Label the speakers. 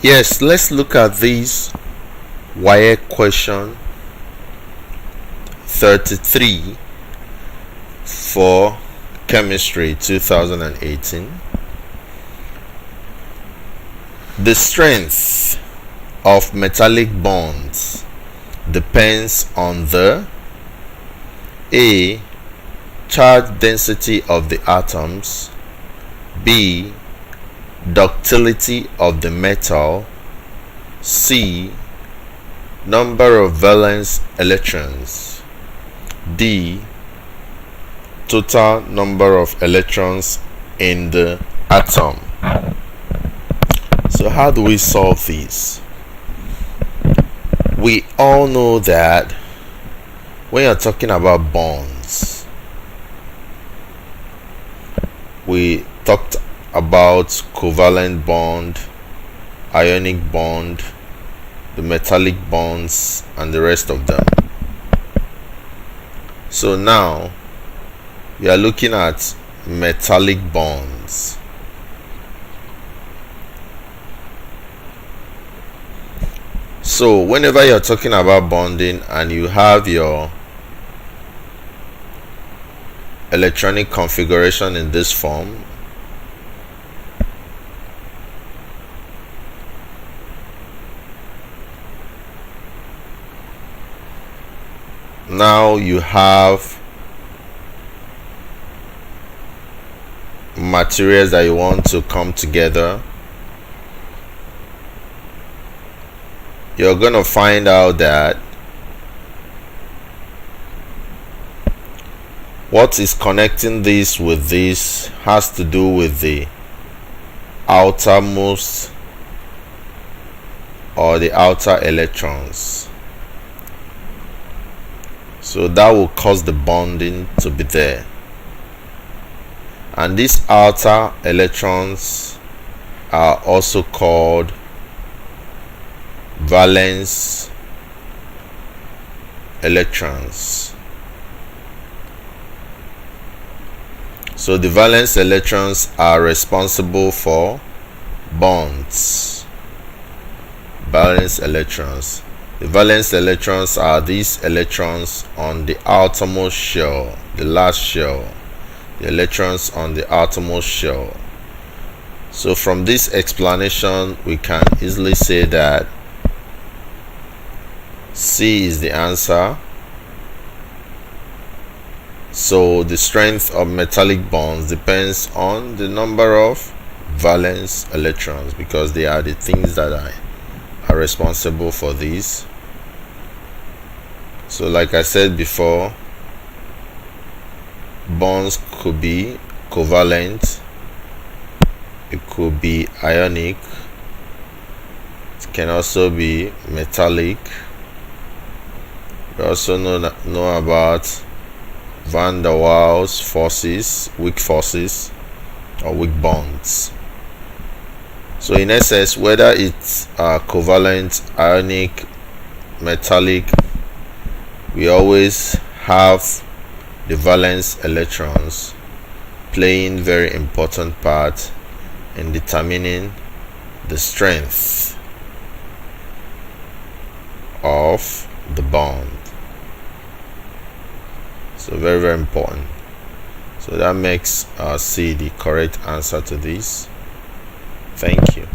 Speaker 1: Yes, let's look at this WAEC question 33 for chemistry 2018. The strength of metallic bonds depends on the A. Charge density of the atoms, B. Ductility of the metal, C. Number of valence electrons, D. Total number of electrons in the atom. So how do we solve these? We all know that when you're talking about bonds, we talked about covalent bond, ionic bond, the metallic bonds, and the rest of them. So now we are looking at metallic bonds. So whenever you're talking about bonding and you have your electronic configuration in this form, now you have materials that you want to come together. You're going to find out that what is connecting this with this has to do with the outermost or the outer electrons. So that will cause the bonding to be there. And these outer electrons are also called valence electrons. So the valence electrons are responsible for bonds. Valence electrons. The valence electrons are these electrons on the outermost shell, the last shell, the electrons on the outermost shell. So from this explanation, we can easily say that C is the answer. So the strength of metallic bonds depends on the number of valence electrons, because they are the things that are responsible for these. So like I said before, bonds could be covalent, it could be ionic, it can also be metallic. We also know about van der Waals forces, weak forces or weak bonds. So in essence, whether it's covalent, ionic, metallic, we always have the valence electrons playing very important part in determining the strength of the bond. So very, very important. So that makes C the correct answer to this. Thank you.